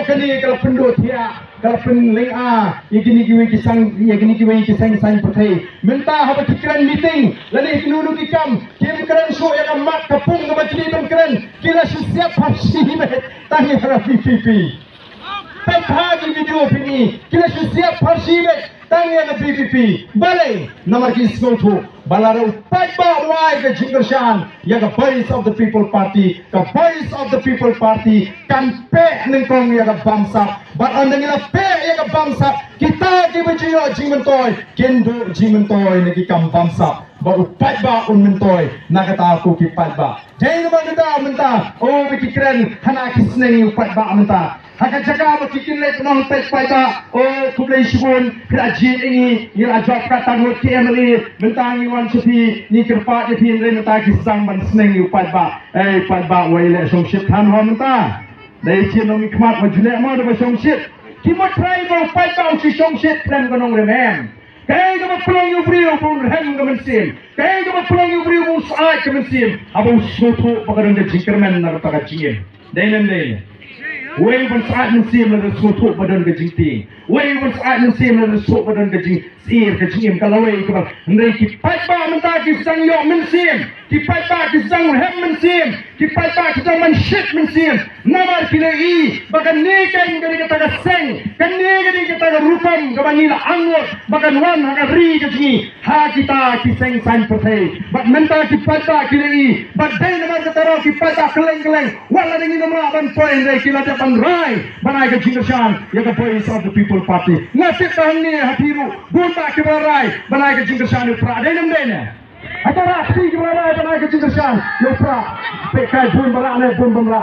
kani kalau pendut ya kalau penling igini kiwi kisang sang perthai minta haba kikran meeting lani iknunu kikam kim kran show yang mat kapung ke bajli ben kran kila siap pasti met tahi hara PPP pagi video ini kila siap pasti met tangi ang PPP balay nomor kisgo tu balarau pagba wai ke Jingershan yang voice of the people party the voice of the people party kan pe nengkong yang bangsa but andang ila pe yang bangsa kita di bejiyo jimentoy kendo jimentoy nagi kam bangsa baru pagba un mentoy nakata aku ki pagba jai naman kita menta oh bikiran hana kisneng pagba menta Haka jaga makikin lek nong pes paita oh kublai shibun kerajin ini ila job kata ngot KMLE mentangi wan supi ni kerpa je pin re menta kisang ban sneng yu padba padba waile song shit han ho menta dai chin nong ikmat ma jule ma do song shit kimot try go padba si song shit plan ko nong remem kay ga pulang yu brio pun hem ga mensim kay ga pulang yu brio mus ai ga mensim abo soto pagaran de jinkermen na ta ga jingin denen denen Wei pun saat musim ada sotok badan kejing ting. Wei pun saat musim ada sotok badan kejing sir kejing kalau wei kebal. Hendak kipat ba mentah kisang yok musim. Kipat ba kisang hem musim. Kipat ba kisang manshit musim. Namar kilai bagan niken kali kita kaseng. Kan niken kita rupam kabanila angot bagan wan hagari kejing. Ha kita kiseng san pertai. Bak mentah kipat ba kilai. Bak day namar kita ro kipat ba keleng. Wala dengan nama ban poin day kita Rai, banai ke Jingershan, yang voice of the people party. Nasib tahun ni hatiru, bunda ke Rai, banai ke Jingershan upra. Ada nama dia. Atau raksi ke Rai, banai ke Jingershan upra. Pekai bun berak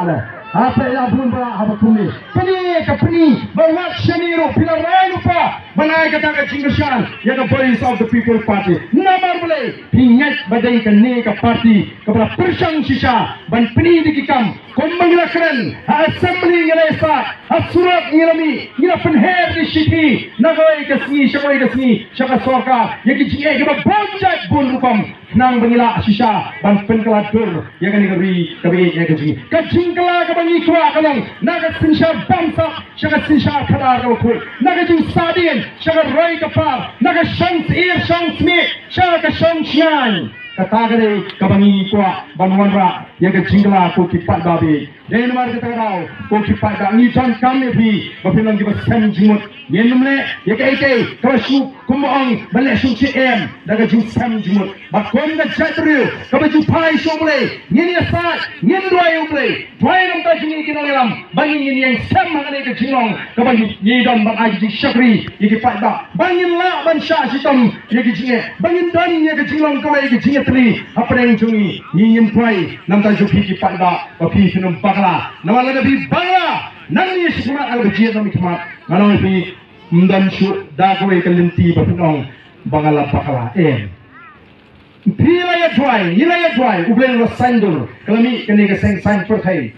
le. Apa yang bun berak apa kuni? Kini, bawa seniru bila Rai upra. Banai ke Jingershan, yang voice of the people party. Namar boleh, pingat badai ke ni ke party, kepada persang sisa, ban peni dikikam. Komangilakran, assembly ngelesa, surat ngelami, ngila penher di sipi, nagoi kesni, syaka sorka, yang kicik ke banjat bun rupam, nang bangila sisa, ban penkeladur, yang negeri kabi yang kecing kela ke bangi tua kalang, naga sinsar bangsa, syaka sinsar kadar kau, naga jing sadin, syaka roi kapal, naga shans me, syaka shans nyan. Kata kali kabangi kuat banuan rak yang kejingla ko kipat babi. Dan mar kita tahu ko kipat dak ni jan kami pi bafilang kita sem jimut. Yen mle ya kai kasu kumong balik su CM daga jing sem jimut. Ba kon ga jatru ka baju pai so mle. Yen ya sa yen doi mle. Doi nam ta jingi kinolam bangi yen yang sem ngane ke jinglong ka bangi ni dam ba aji syakri ye kipat dak. Bangin la ban sha sitam ye ke jinge. Bangin dan ye ke jinglong ka ye ke jinge tri apa yang jungi ingin pray nam ta jupi ki pada papi sinum bakla nama la nabi bangla nang ni semat al bejia nam ikmat ngano pi mdan su da ko e kalinti ba pinong bangala bakla pila ya dry uben lo sandul kalami kene ke seng sang perthai